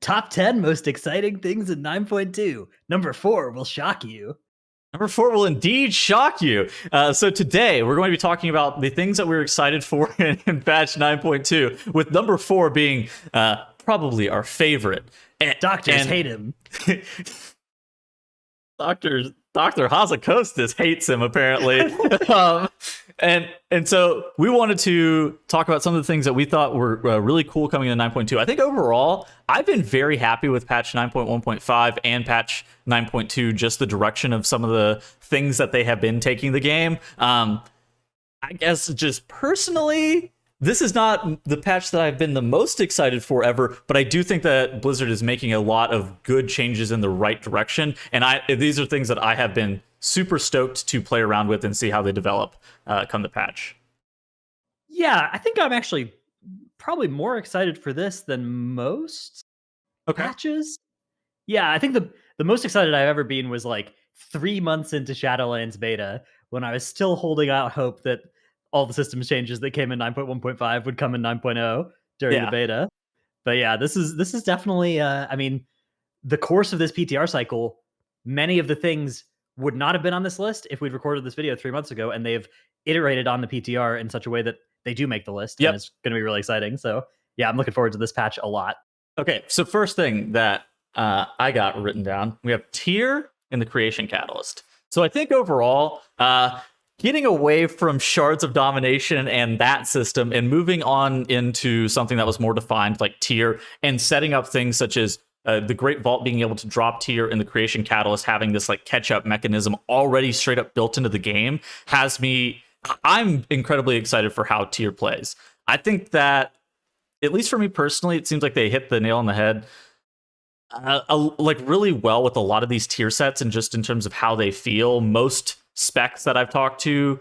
Top 10 most exciting things in 9.2. Number 4 will shock you. Number 4 will indeed shock you. So today we're going to be talking about the things that we're excited for in patch 9.2, with number 4 being probably our favorite. Doctors hate him. Dr. Hazakostas hates him, apparently. And so we wanted to talk about some of the things that we thought were really cool coming in 9.2. I think overall, I've been very happy with patch 9.1.5 and patch 9.2, just the direction of some of the things that they have been taking the game. I guess just personally, this is not the patch that I've been the most excited for ever, but I do think that Blizzard is making a lot of good changes in the right direction. And these are things that I have been super stoked to play around with and see how they develop come the patch. Yeah, I think I'm actually probably more excited for this than most patches. Yeah, I think the most excited I've ever been was like 3 months into Shadowlands beta, when I was still holding out hope that all the systems changes that came in 9.1.5 would come in 9.0 during the beta. But yeah, this is definitely I mean, the course of this PTR cycle, many of the things would not have been on this list if we'd recorded this video 3 months ago, and they've iterated on the PTR in such a way that they do make the list. And it's going to be really exciting. So yeah, I'm looking forward to this patch a lot. Okay, so first thing that I got written down, we have tier in the creation catalyst. So I think overall, getting away from shards of domination and that system and moving on into something that was more defined, like tier, and setting up things such as the Great Vault being able to drop tier in the creation catalyst, having this like catch-up mechanism already straight up built into the game, I'm incredibly excited for how tier plays. I think that, at least for me personally, it seems like they hit the nail on the head like really well with a lot of these tier sets, and just in terms of how they feel. Most specs that I've talked to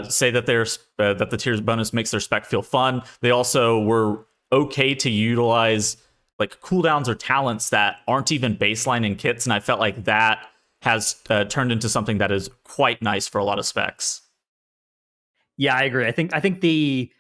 say that that the tiers bonus makes their spec feel fun. They also were okay to utilize like cooldowns or talents that aren't even baseline in kits, and I felt like that has turned into something that is quite nice for a lot of specs. Yeah, I agree. I think the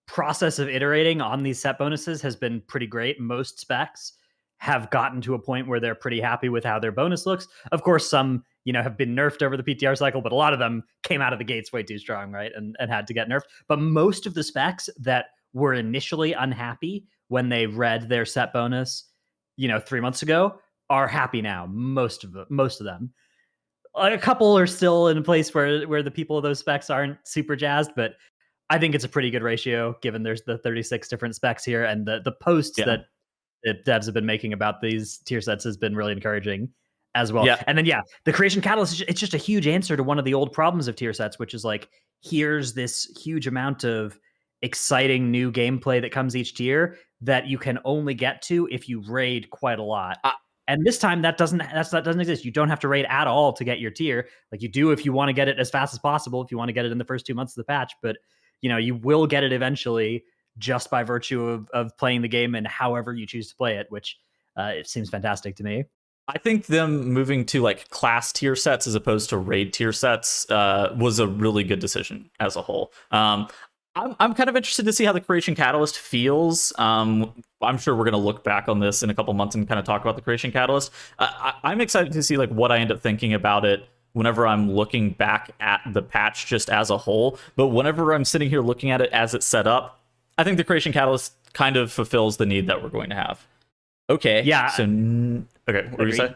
process of iterating on these set bonuses has been pretty great. Most specs have gotten to a point where they're pretty happy with how their bonus looks. Of course, some, have been nerfed over the PTR cycle, but a lot of them came out of the gates way too strong, right? And had to get nerfed. But most of the specs that were initially unhappy when they read their set bonus, 3 months ago, are happy now. Most of them. A couple are still in a place where the people of those specs aren't super jazzed, but I think it's a pretty good ratio given there's the 36 different specs here, and the posts that devs have been making about these tier sets has been really encouraging as well. Yeah. And then, the creation catalyst, it's just a huge answer to one of the old problems of tier sets, which is like, here's this huge amount of exciting new gameplay that comes each tier that you can only get to if you raid quite a lot. And this time that doesn't exist. You don't have to raid at all to get your tier. Like you do if you want to get it as fast as possible, if you want to get it in the first 2 months of the patch, but you will get it eventually just by virtue of playing the game and however you choose to play it, which it seems fantastic to me. I think them moving to like class tier sets as opposed to raid tier sets was a really good decision as a whole. I'm kind of interested to see how the creation catalyst feels. I'm sure we're going to look back on this in a couple months and kind of talk about the creation catalyst. I'm excited to see like what I end up thinking about it whenever I'm looking back at the patch just as a whole. But whenever I'm sitting here looking at it as it's set up, I think the creation catalyst kind of fulfills the need that we're going to have. Okay. Yeah. So, okay. What were you saying?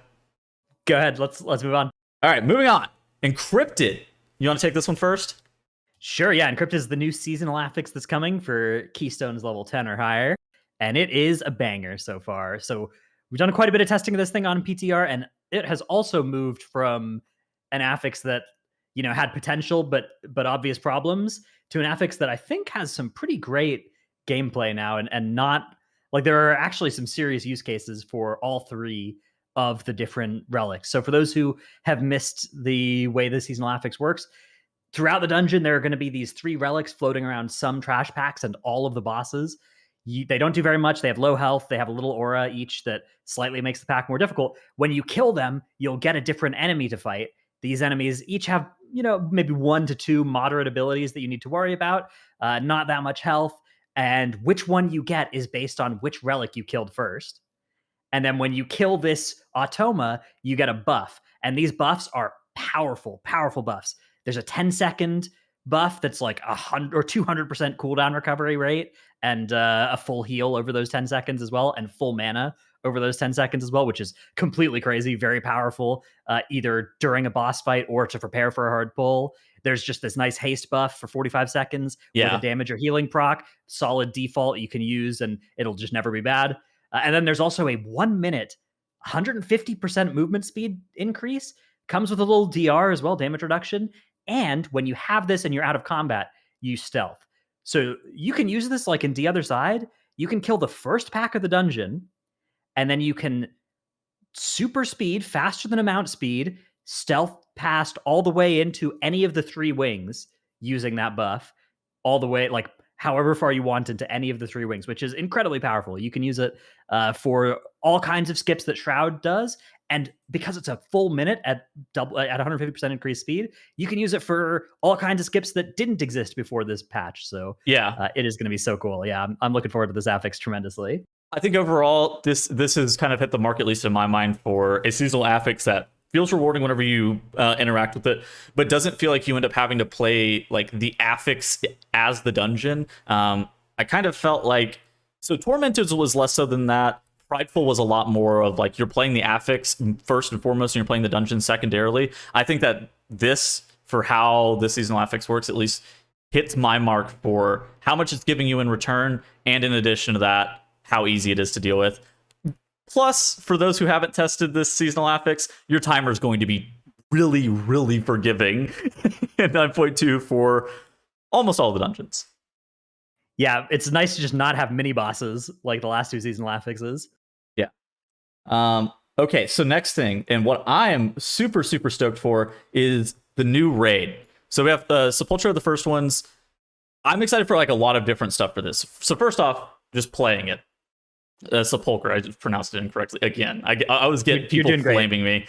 Go ahead. Let's move on. All right. Moving on. Encrypted. You want to take this one first? Sure. Yeah. Encrypted is the new seasonal affix that's coming for Keystones level 10 or higher. And it is a banger so far. So we've done quite a bit of testing of this thing on PTR, and it has also moved from an affix that, had potential, but obvious problems, to an affix that I think has some pretty great gameplay now, and not like, there are actually some serious use cases for all three of the different relics. So for those who have missed the way the seasonal affix works, throughout the dungeon, there are going to be these 3 relics floating around some trash packs, and all of the bosses, they don't do very much. They have low health. They have a little aura each that slightly makes the pack more difficult. When you kill them, you'll get a different enemy to fight. These enemies each have, maybe 1 to 2 moderate abilities that you need to worry about, not that much health. And which one you get is based on which relic you killed first. And then when you kill this automa, you get a buff. And these buffs are powerful, powerful buffs. There's a 10-second buff that's like 100 or 200% cooldown recovery rate, and a full heal over those 10 seconds as well, and full mana over those 10 seconds as well, which is completely crazy, very powerful, either during a boss fight or to prepare for a hard pull. There's just this nice haste buff for 45 seconds with a Yeah. damage or healing proc, solid default you can use, and it'll just never be bad. And then there's also a 1 minute, 150% movement speed increase. Comes with a little DR as well, damage reduction. And when you have this and you're out of combat, you stealth. So you can use this like in the other side. You can kill the first pack of the dungeon, and then you can super speed, faster than a mount speed, stealth past all the way into any of the 3 wings using that buff, all the way, like however far you want into any of the 3 wings, which is incredibly powerful. You can use it for all kinds of skips that Shroud does. And because it's a full minute at 150% increased speed, you can use it for all kinds of skips that didn't exist before this patch. So Yeah. it is going to be so cool. Yeah, I'm looking forward to this affix tremendously. I think overall, this has kind of hit the mark, at least in my mind, for a seasonal affix that feels rewarding whenever you interact with it, but doesn't feel like you end up having to play like the affix as the dungeon. I kind of felt like, so Tormented was less so than that. Prideful was a lot more of like you're playing the affix first and foremost, and you're playing the dungeon secondarily. I think that this, for how the seasonal affix works, at least hits my mark for how much it's giving you in return, and in addition to that, how easy it is to deal with. Plus, for those who haven't tested this seasonal affix, your timer is going to be really, really forgiving in 9.2 for almost all the dungeons. Yeah, it's nice to just not have mini bosses like the last 2 seasonal affixes. Yeah. Okay, so next thing, and what I am super, super stoked for, is the new raid. So we have Sepultura, the first ones. I'm excited for like a lot of different stuff for this. So first off, just playing it. Sepulchre, I just pronounced it incorrectly again. I was getting people flaming me.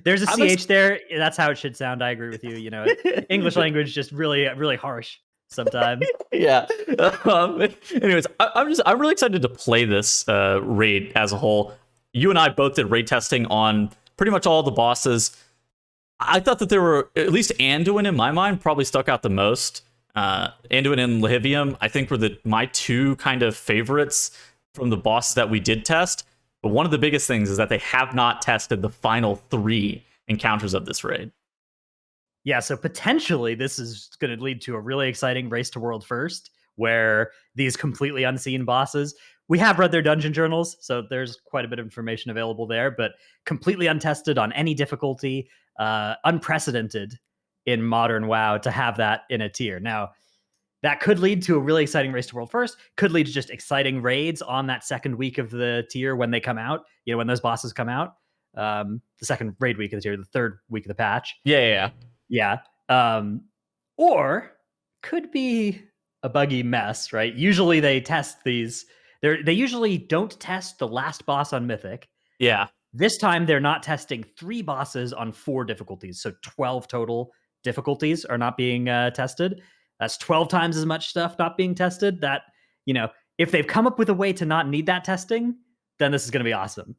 There's a CH there. That's how it should sound. I agree with you. You know, English language just really, really harsh sometimes. Yeah. Anyways, I'm really excited to play this raid as a whole. You and I both did raid testing on pretty much all the bosses. I thought that there were, at least Anduin in my mind, probably stuck out the most. Anduin and Lihivium, I think, were my 2 kind of favorites from the bosses that we did test. But one of the biggest things is that they have not tested the final 3 encounters of this raid. Yeah, so potentially this is going to lead to a really exciting race to world first, where these completely unseen bosses, we have read their dungeon journals, so there's quite a bit of information available there, but completely untested on any difficulty, unprecedented in modern WoW to have that in a tier. Now, that could lead to a really exciting race to world first, could lead to just exciting raids on that second week of the tier when they come out, you know, when those bosses come out. The second raid week of the tier, the third week of the patch. Yeah. Or could be a buggy mess, right? Usually they test these. They usually don't test the last boss on Mythic. Yeah. This time they're not testing 3 bosses on 4 difficulties. So 12 total difficulties are not being tested. That's 12 times as much stuff not being tested. That, you know, if they've come up with a way to not need that testing, then this is going to be awesome.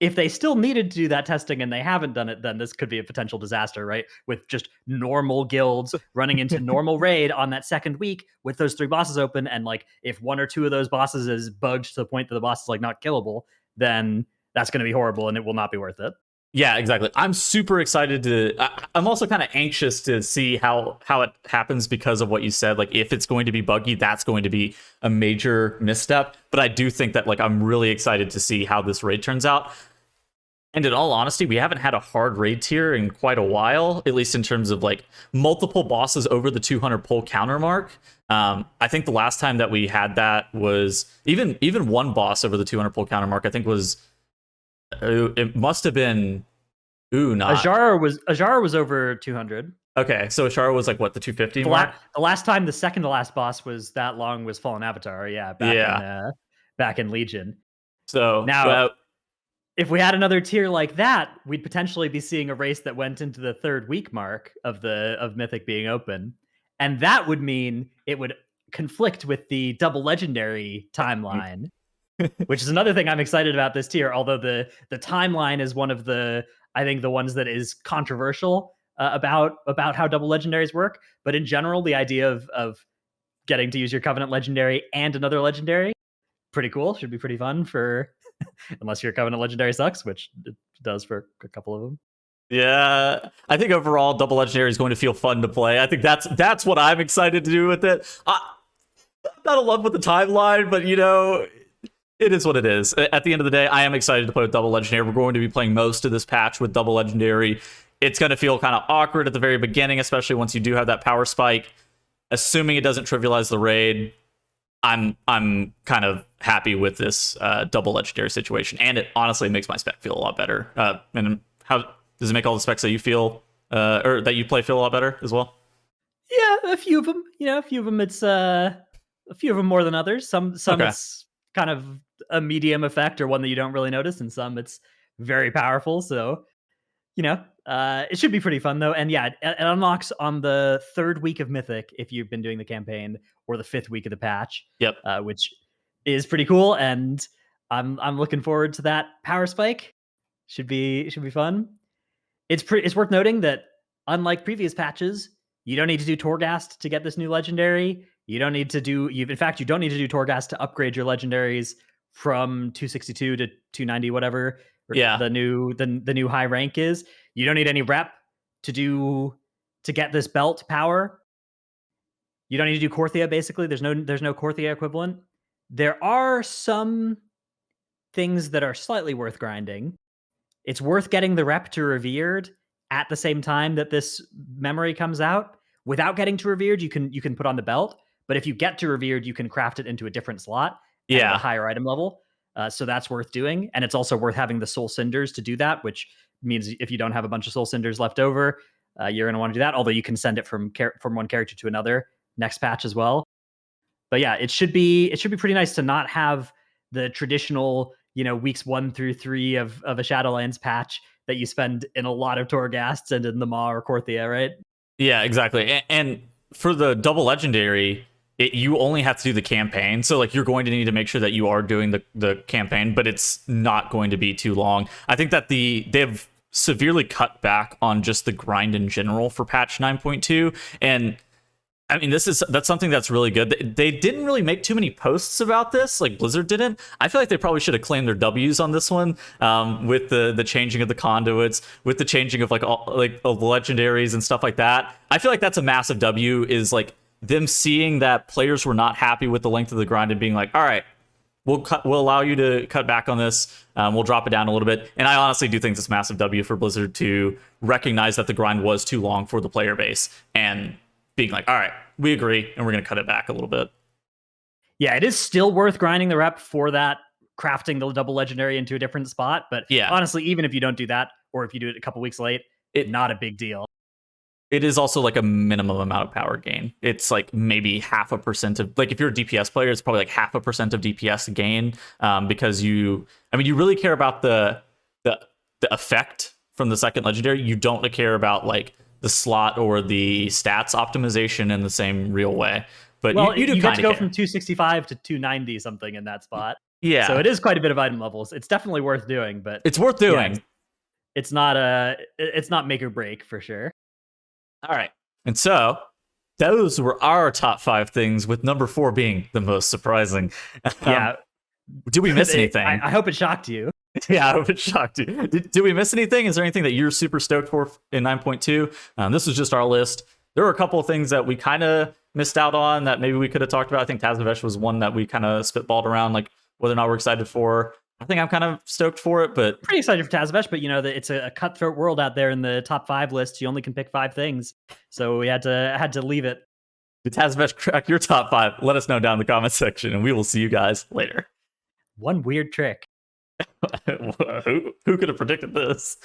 If they still needed to do that testing and they haven't done it, then this could be a potential disaster, right? With just normal guilds running into normal raid on that second week with those 3 bosses open. And like, if 1 or 2 of those bosses is bugged to the point that the boss is like not killable, then that's going to be horrible and it will not be worth it. Yeah, exactly. I'm super excited I'm also kind of anxious to see how it happens because of what you said. Like, if it's going to be buggy, that's going to be a major misstep. But I do think that, like, I'm really excited to see how this raid turns out. And in all honesty, we haven't had a hard raid tier in quite a while, at least in terms of like multiple bosses over the 200 pull counter mark. I think the last time that we had that was even 1 boss over the 200 pull counter mark, I think was, it must have been Ajara was over 200. Okay, so Ashara was like what, the 250 mark? The last time the second to last boss was that long was Fallen Avatar, back in Legion. So now if we had another tier like that, we'd potentially be seeing a race that went into the 3rd week mark of Mythic being open. And that would mean it would conflict with the double legendary timeline. which is another thing I'm excited about this tier. Although the timeline is one of the, I think, the ones that is controversial about how double legendaries work. But in general, the idea of getting to use your Covenant legendary and another legendary, pretty cool. Should be pretty fun for unless your Covenant legendary sucks, which it does for a couple of them. Yeah, I think overall Double Legendary is going to feel fun to play. I think that's what I'm excited to do with it. I'm not in love with the timeline, but it is what it is. At the end of the day, I am excited to play with Double Legendary. We're going to be playing most of this patch with Double Legendary. It's going to feel kind of awkward at the very beginning, especially once you do have that power spike. Assuming it doesn't trivialize the raid, I'm kind of happy with this Double Legendary situation, and it honestly makes my spec feel a lot better. And how does it make all the specs that you feel or that you play feel a lot better as well? Yeah, a few of them. A few of them. It's a few of them more than others. Some Okay. it's kind of a medium effect or one that you don't really notice, and some it's very powerful. So it should be pretty fun though. And yeah, it unlocks on the 3rd week of Mythic if you've been doing the campaign, or the 5th week of the patch. Yep. Which is pretty cool, and I'm looking forward to that power spike. Should be fun. It's worth noting that unlike previous patches, you don't need to do Torghast to get this new legendary. You don't need to do in fact you don't need to do Torghast to upgrade your legendaries from 262 to 290 whatever Yeah. the new high rank is. You don't need any rep to get this belt power. You don't need to do Korthia basically. There's no Korthia equivalent. There are some things that are slightly worth grinding. It's worth getting the rep to Revered at the same time that this memory comes out. Without getting to Revered, you can put on the belt, but if you get to Revered, you can craft it into a different slot and at a higher item level. So that's worth doing, and it's also worth having the Soul Cinders to do that, which means if you don't have a bunch of Soul Cinders left over, you're going to want to do that. Although you can send it from one character to another next patch as well. But yeah, it should be pretty nice to not have the traditional weeks 1 through 3 of a Shadowlands patch that you spend in a lot of Torghasts and in the Maw or Korthia, right? Yeah, exactly. And for the Double Legendary, you only have to do the campaign. So like you're going to need to make sure that you are doing the campaign, but it's not going to be too long. I think that they've severely cut back on just the grind in general for patch 9.2. And I mean, that's something that's really good. They didn't really make too many posts about this, like Blizzard didn't. I feel like they probably should have claimed their W's on this one, with the changing of the conduits, with the changing of of legendaries and stuff like that. I feel like that's a massive W. Is like them seeing that players were not happy with the length of the grind and being like, all right, we'll allow you to cut back on this. We'll drop it down a little bit. And I honestly do think it's a massive W for Blizzard to recognize that the grind was too long for the player base and being like, all right, we agree, and we're going to cut it back a little bit. Yeah, it is still worth grinding the rep for that, crafting the double legendary into a different spot. But yeah, honestly, even if you don't do that, or if you do it a couple weeks late, not a big deal. It is also like a minimum amount of power gain. It's like maybe 0.5% of, like if you're a DPS player, it's probably like 0.5% of DPS gain, because you really care about the effect from the second legendary. You don't care about like the slot or the stats optimization in the same real way. But you do get to go from 265 to 290 something in that spot. Yeah. So it is quite a bit of item levels. It's definitely worth doing, but it's worth doing. Yeah, it's not make or break for sure. All right. And so those were our top 5 things, with number 4 being the most surprising. Yeah. Did we miss anything? I hope it shocked you. Yeah, I hope it shocked you. Did we miss anything? Is there anything that you're super stoked for in 9.2? This was just our list. There were a couple of things that we kind of missed out on that maybe we could have talked about. I think Tazavesh was one that we kind of spitballed around, like whether or not we're excited for. I think I'm kind of stoked for it, but pretty excited for Tazavesh. But that it's a cutthroat world out there in the top 5 list. You only can pick 5 things, so we had to leave it. Did Tazavesh crack your top 5? Let us know down in the comment section, and we will see you guys later. One weird trick. Who could have predicted this?